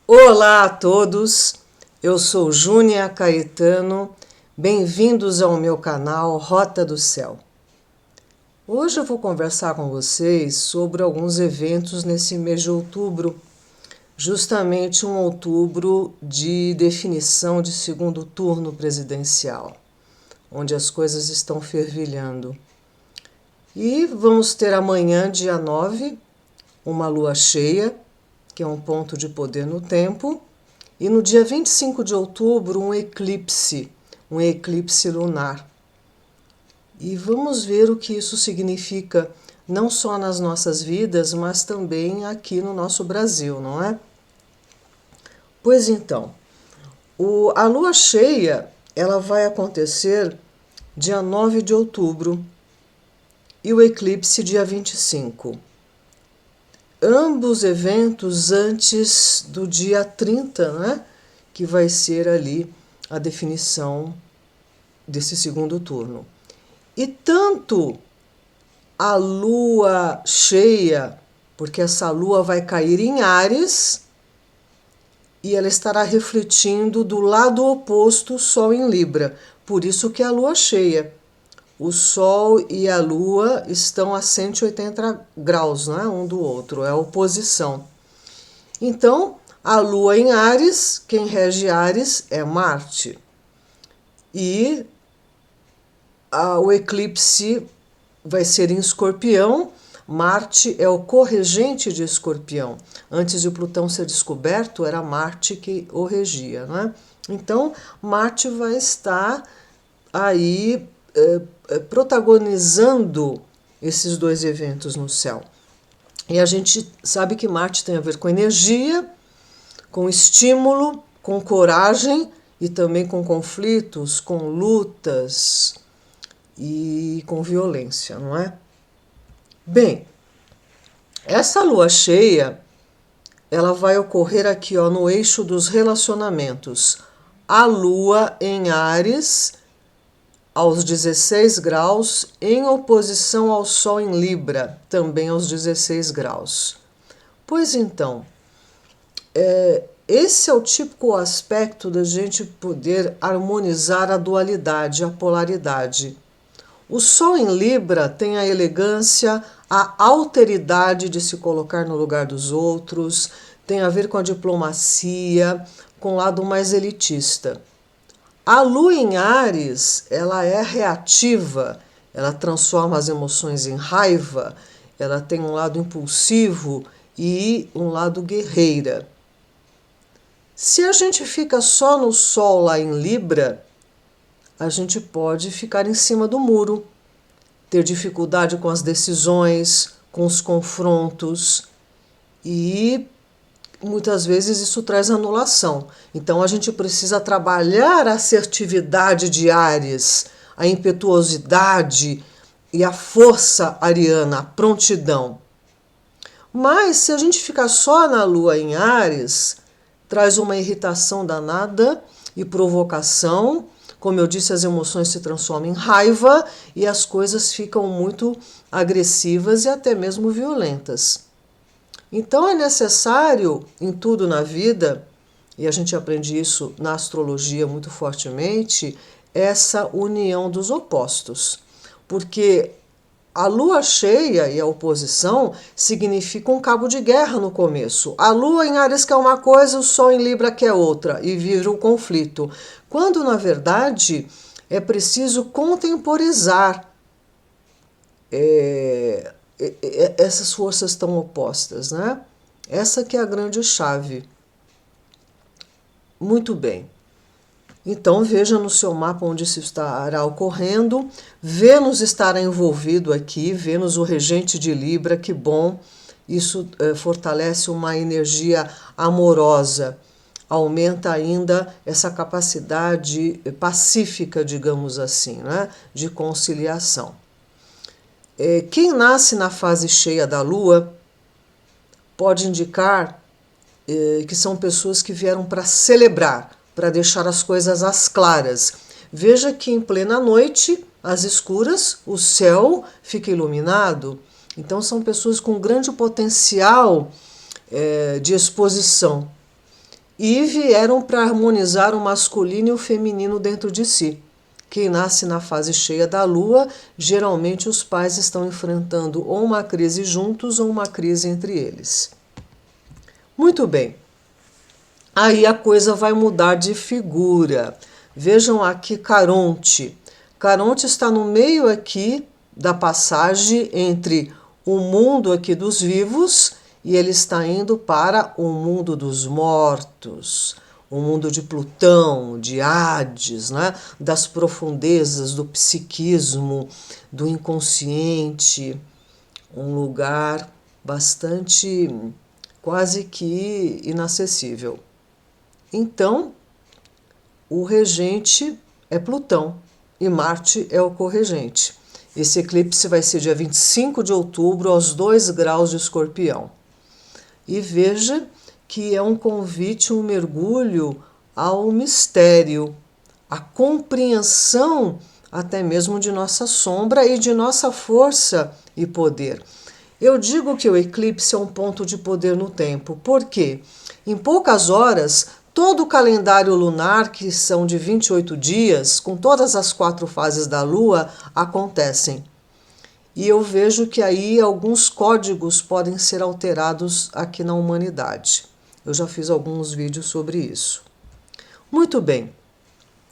Olá a todos, eu sou Júnia Caetano, bem-vindos ao meu canal Rota do Céu. Hoje eu vou conversar com vocês sobre alguns eventos nesse mês de outubro, justamente um outubro de definição de segundo turno presidencial, onde as coisas estão fervilhando. E vamos ter amanhã, dia 9, uma lua cheia, que é um ponto de poder no tempo, e no dia 25 de outubro um eclipse lunar. E vamos ver o que isso significa, não só nas nossas vidas, mas também aqui no nosso Brasil, não é? Pois então, a lua cheia ela vai acontecer dia 9 de outubro e o eclipse dia 25. Ambos eventos antes do dia 30, né? Que vai ser ali a definição desse segundo turno. E tanto a lua cheia, porque essa lua vai cair em Áries e ela estará refletindo do lado oposto o Sol em Libra, por isso que é a lua cheia. O Sol e a Lua estão a 180 graus, né, um do outro, é a oposição. Então, a Lua em Áries, quem rege Áries é Marte. E o eclipse vai ser em Escorpião. Marte é o corregente de Escorpião. Antes de Plutão ser descoberto, era Marte que o regia, né? Então, Marte vai estar aí protagonizando esses dois eventos no céu. E a gente sabe que Marte tem a ver com energia, com estímulo, com coragem e também com conflitos, com lutas e com violência, não é? Bem, essa lua cheia, ela vai ocorrer aqui, ó, no eixo dos relacionamentos. A lua em Áries aos 16 graus, em oposição ao Sol em Libra, também aos 16 graus. Pois então, esse é o típico aspecto da gente poder harmonizar a dualidade, a polaridade. O Sol em Libra tem a elegância, a alteridade de se colocar no lugar dos outros, tem a ver com a diplomacia, com o lado mais elitista. A Lua em Áries, ela é reativa, ela transforma as emoções em raiva, ela tem um lado impulsivo e um lado guerreira. Se a gente fica só no Sol lá em Libra, a gente pode ficar em cima do muro, ter dificuldade com as decisões, com os confrontos e muitas vezes isso traz anulação. Então a gente precisa trabalhar a assertividade de Áries, a impetuosidade e a força ariana, a prontidão. Mas se a gente ficar só na Lua em Áries, traz uma irritação danada e provocação. Como eu disse, as emoções se transformam em raiva e as coisas ficam muito agressivas e até mesmo violentas. Então é necessário, em tudo na vida, e a gente aprende isso na astrologia muito fortemente, essa união dos opostos. Porque a lua cheia e a oposição significam um cabo de guerra no começo. A lua em Áries quer uma coisa, o Sol em Libra quer outra, e vive um conflito. Quando, na verdade, é preciso contemporizar essas forças tão opostas, né? Essa que é a grande chave. Muito bem. Então veja no seu mapa onde isso estará ocorrendo. Vênus estará envolvido aqui, Vênus o regente de Libra, que bom. Isso fortalece uma energia amorosa, aumenta ainda essa capacidade pacífica, digamos assim, né? De conciliação. Quem nasce na fase cheia da Lua pode indicar que são pessoas que vieram para celebrar, para deixar as coisas às claras. Veja que em plena noite, às escuras, o céu fica iluminado. Então são pessoas com grande potencial de exposição. e vieram para harmonizar o masculino e o feminino dentro de si. Quem nasce na fase cheia da Lua, geralmente os pais estão enfrentando ou uma crise juntos ou uma crise entre eles. Muito bem. Aí a coisa vai mudar de figura. Vejam aqui Caronte. Caronte está no meio aqui da passagem entre o mundo aqui dos vivos e ele está indo para o mundo dos mortos. O mundo de Plutão, de Hades, né? Das profundezas, do psiquismo, do inconsciente, um lugar bastante, quase que inacessível. Então, o regente é Plutão e Marte é o corregente. Esse eclipse vai ser dia 25 de outubro, aos 2 graus de Escorpião. E veja que é um convite, um mergulho ao mistério, à compreensão até mesmo de nossa sombra e de nossa força e poder. Eu digo que o eclipse é um ponto de poder no tempo, porque em poucas horas todo o calendário lunar, que são de 28 dias, com todas as 4 fases da Lua, acontecem. E eu vejo que aí alguns códigos podem ser alterados aqui na humanidade. Eu já fiz alguns vídeos sobre isso. Muito bem.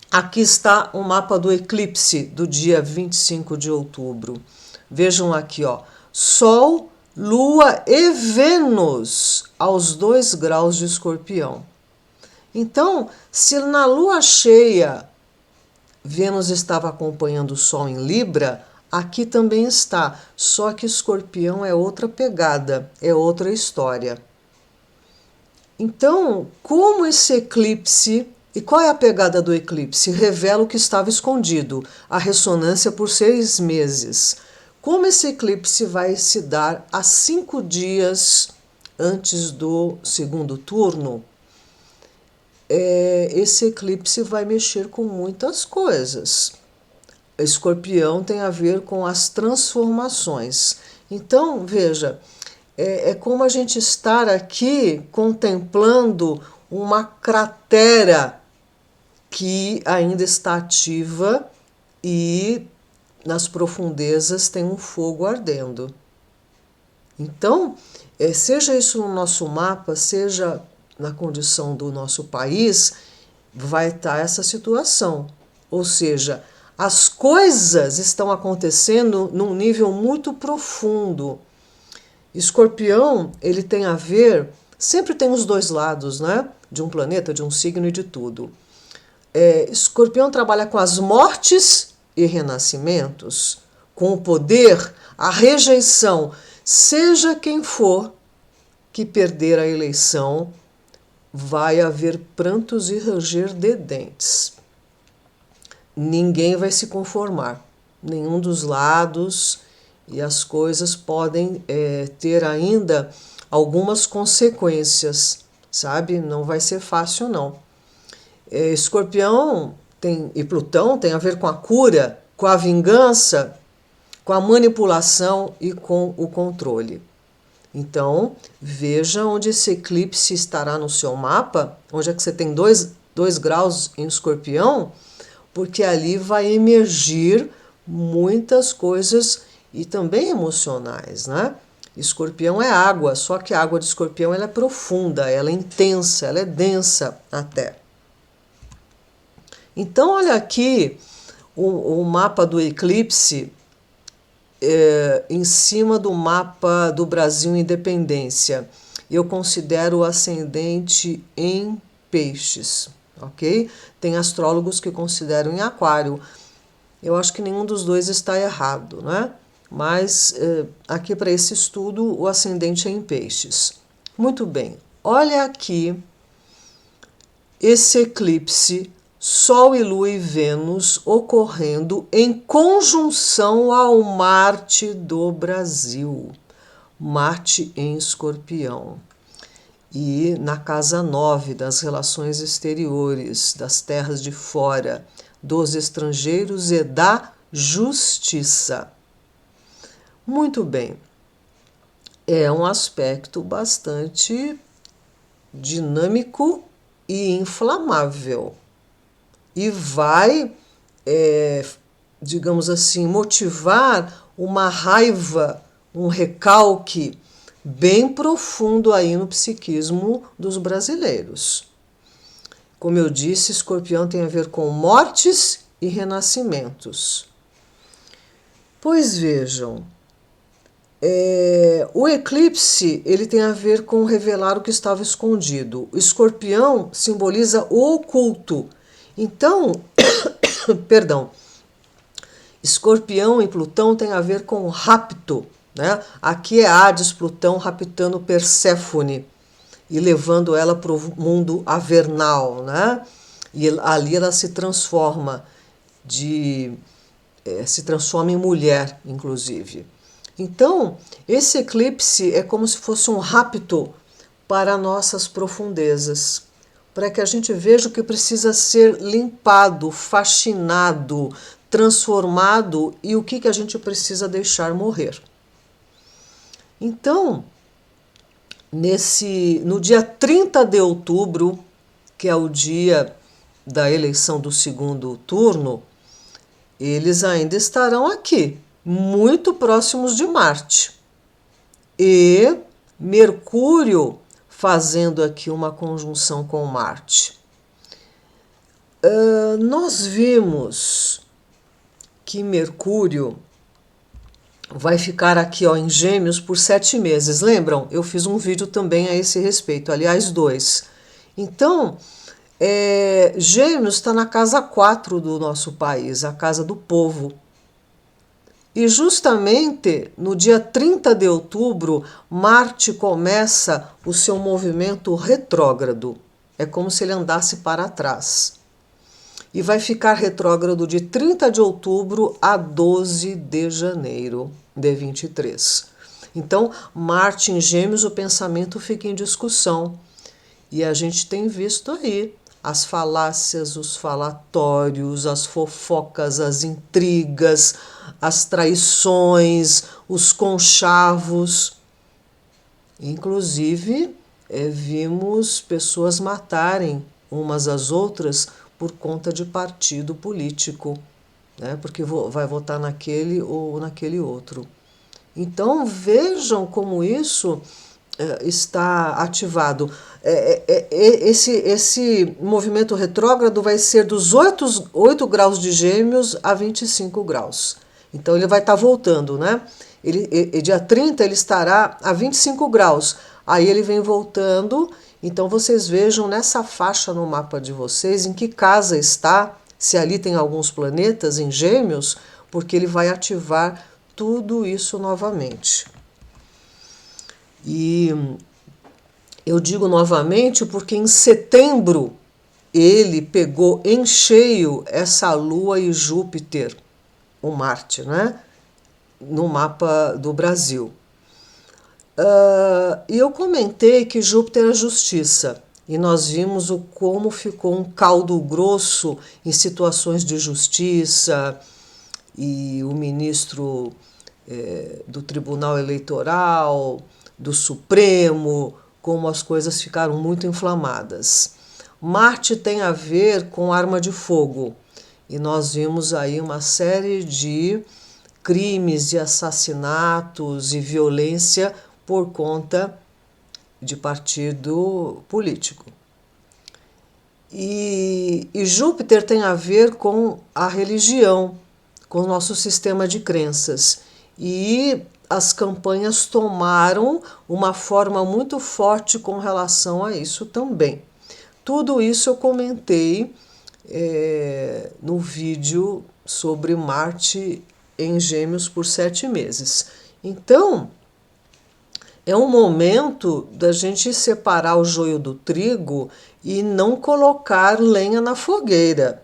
Aqui está o mapa do eclipse do dia 25 de outubro. Vejam aqui, ó. Sol, Lua e Vênus aos 2 graus de Escorpião. Então, se na Lua cheia Vênus estava acompanhando o Sol em Libra, aqui também está, só que Escorpião é outra pegada, é outra história. Então, como esse eclipse, e qual é a pegada do eclipse? Revela o que estava escondido, a ressonância por 6 meses. Como esse eclipse vai se dar a 5 dias antes do segundo turno, esse eclipse vai mexer com muitas coisas. Escorpião tem a ver com as transformações. Então, veja, é como a gente estar aqui contemplando uma cratera que ainda está ativa e nas profundezas tem um fogo ardendo. Então, seja isso no nosso mapa, seja na condição do nosso país, vai estar essa situação. Ou seja, as coisas estão acontecendo num nível muito profundo. Escorpião, ele tem a ver, sempre tem os dois lados, né? De um planeta, de um signo e de tudo. Escorpião trabalha com as mortes e renascimentos, com o poder, a rejeição. Seja quem for que perder a eleição, vai haver prantos e ranger de dentes. Ninguém vai se conformar, nenhum dos lados, e as coisas podem ter ainda algumas consequências, sabe? Não vai ser fácil, não. Escorpião e Plutão tem a ver com a cura, com a vingança, com a manipulação e com o controle. Então, veja onde esse eclipse estará no seu mapa, onde é que você tem 2 graus em Escorpião, porque ali vai emergir muitas coisas e também emocionais, né? Escorpião é água, só que a água de Escorpião ela é profunda, ela é intensa, ela é densa até. Então, olha aqui o mapa do eclipse em cima do mapa do Brasil Independência. Eu considero o ascendente em Peixes, ok? Tem astrólogos que consideram em Aquário. Eu acho que nenhum dos dois está errado, né? Mas aqui para esse estudo o ascendente é em Peixes. Muito bem, olha aqui esse eclipse Sol e Lua e Vênus ocorrendo em conjunção ao Marte do Brasil. Marte em Escorpião. E na casa 9 das relações exteriores, das terras de fora, dos estrangeiros e da justiça. Muito bem. É um aspecto bastante dinâmico e inflamável. E vai, digamos assim, motivar uma raiva, um recalque bem profundo aí no psiquismo dos brasileiros. Como eu disse, Escorpião tem a ver com mortes e renascimentos. Pois vejam, o eclipse ele tem a ver com revelar o que estava escondido. O Escorpião simboliza o oculto. Então, perdão, Escorpião e Plutão tem a ver com rapto, né? Aqui é Hades, Plutão raptando Perséfone e levando ela para o mundo avernal, né? E ali ela se transforma se transforma em mulher, inclusive. Então, esse eclipse é como se fosse um rapto para nossas profundezas, para que a gente veja o que precisa ser limpado, faxinado, transformado e o que a gente precisa deixar morrer. Então, no dia 30 de outubro, que é o dia da eleição do segundo turno, eles ainda estarão aqui, muito próximos de Marte. E Mercúrio fazendo aqui uma conjunção com Marte. Nós vimos que Mercúrio vai ficar aqui em Gêmeos por 7 meses. Lembram? Eu fiz um vídeo também a esse respeito, aliás, 2. Então, Gêmeos está na casa 4 do nosso país, a casa do povo. E justamente no dia 30 de outubro, Marte começa o seu movimento retrógrado. É como se ele andasse para trás. E vai ficar retrógrado de 30 de outubro a 12 de janeiro de 23. Então, Marte em Gêmeos, o pensamento fica em discussão. E a gente tem visto aí as falácias, os falatórios, as fofocas, as intrigas, as traições, os conchavos. Inclusive, vimos pessoas matarem umas às outras por conta de partido político, né? Porque vai votar naquele ou naquele outro. Então, vejam como isso está ativado. Esse movimento retrógrado vai ser dos 8 graus de Gêmeos a 25 graus. Então ele vai estar voltando, né? Dia 30 ele estará a 25 graus. Aí ele vem voltando. Então vocês vejam nessa faixa no mapa de vocês em que casa está, se ali tem alguns planetas em Gêmeos, porque ele vai ativar tudo isso novamente. E eu digo novamente porque em setembro ele pegou em cheio essa Lua e Júpiter, o Marte, né? No mapa do Brasil. E eu comentei que Júpiter é justiça. E nós vimos como ficou um caldo grosso em situações de justiça, e o ministro do Tribunal Eleitoral, do Supremo, como as coisas ficaram muito inflamadas. Marte tem a ver com arma de fogo, e nós vimos aí uma série de crimes e assassinatos e violência por conta de partido político. E Júpiter tem a ver com a religião, com o nosso sistema de crenças. E as campanhas tomaram uma forma muito forte com relação a isso também. Tudo isso eu comentei no vídeo sobre Marte em Gêmeos por 7 meses. Então, é um momento da gente separar o joio do trigo e não colocar lenha na fogueira,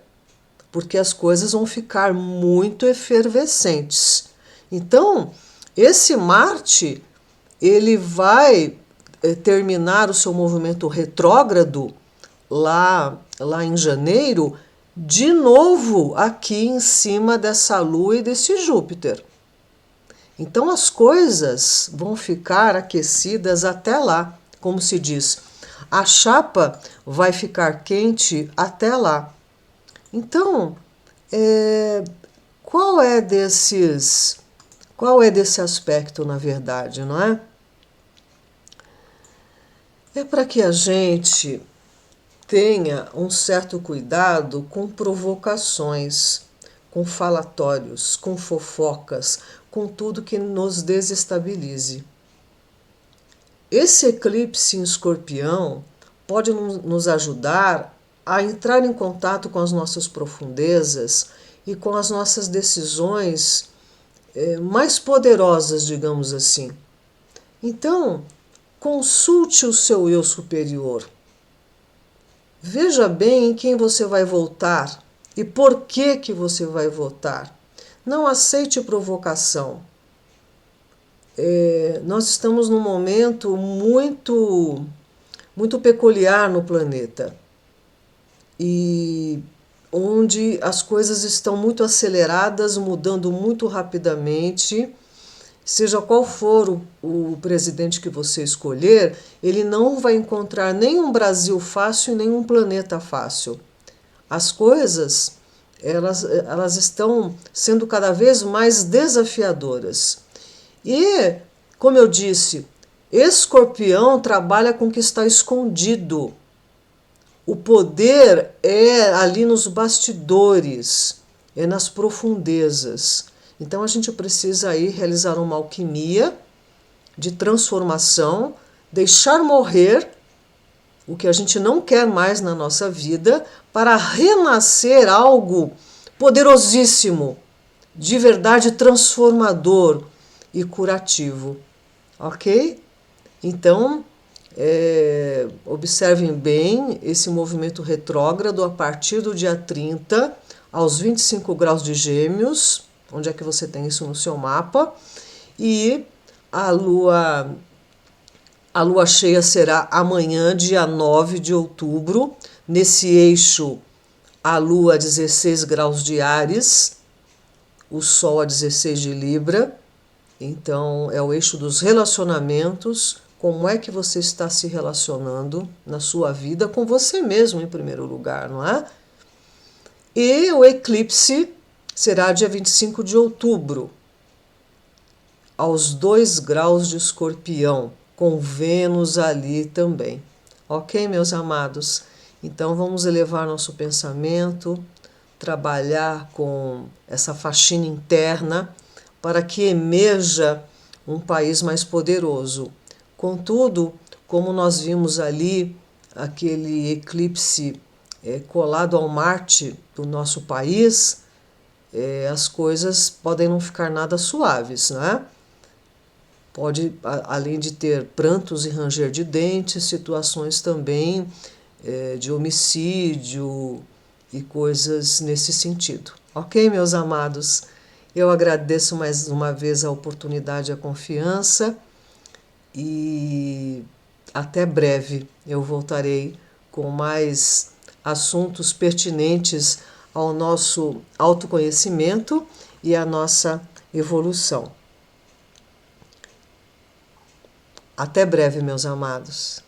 porque as coisas vão ficar muito efervescentes. Então, esse Marte, ele vai terminar o seu movimento retrógrado lá em janeiro, de novo aqui em cima dessa Lua e desse Júpiter. Então as coisas vão ficar aquecidas até lá, como se diz. a chapa vai ficar quente até lá. Então, qual é desse aspecto, na verdade, não é? É para que a gente tenha um certo cuidado com provocações, com falatórios, com fofocas, com tudo que nos desestabilize. Esse eclipse em Escorpião pode nos ajudar a entrar em contato com as nossas profundezas e com as nossas decisões mais poderosas, digamos assim. Então, consulte o seu eu superior. Veja bem em quem você vai votar e por que você vai votar. Não aceite provocação. Nós estamos num momento muito peculiar no planeta e onde as coisas estão muito aceleradas, mudando muito rapidamente. Seja qual for o presidente que você escolher, ele não vai encontrar nem um Brasil fácil e nem um planeta fácil. As coisas, elas estão sendo cada vez mais desafiadoras. E, como eu disse, Escorpião trabalha com o que está escondido. O poder é ali nos bastidores, é nas profundezas. Então a gente precisa aí realizar uma alquimia de transformação, deixar morrer o que a gente não quer mais na nossa vida para renascer algo poderosíssimo, de verdade transformador e curativo. Ok? Então, observem bem esse movimento retrógrado a partir do dia 30 aos 25 graus de Gêmeos. Onde é que você tem isso no seu mapa? E a lua cheia será amanhã, dia 9 de outubro, nesse eixo, a lua a 16 graus de Áries, o sol a 16 de Libra. Então, é o eixo dos relacionamentos. Como é que você está se relacionando na sua vida com você mesmo, em primeiro lugar, não é? E o eclipse será dia 25 de outubro, aos 2 graus de Escorpião, com Vênus ali também. Ok, meus amados? Então vamos elevar nosso pensamento, trabalhar com essa faxina interna para que emerja um país mais poderoso. Contudo, como nós vimos ali, aquele eclipse colado ao Marte do nosso país, as coisas podem não ficar nada suaves, né? Pode, além de ter prantos e ranger de dentes, situações também de homicídio e coisas nesse sentido. Ok, meus amados? Eu agradeço mais uma vez a oportunidade e a confiança e até breve eu voltarei com mais assuntos pertinentes ao nosso autoconhecimento e à nossa evolução. Até breve, meus amados.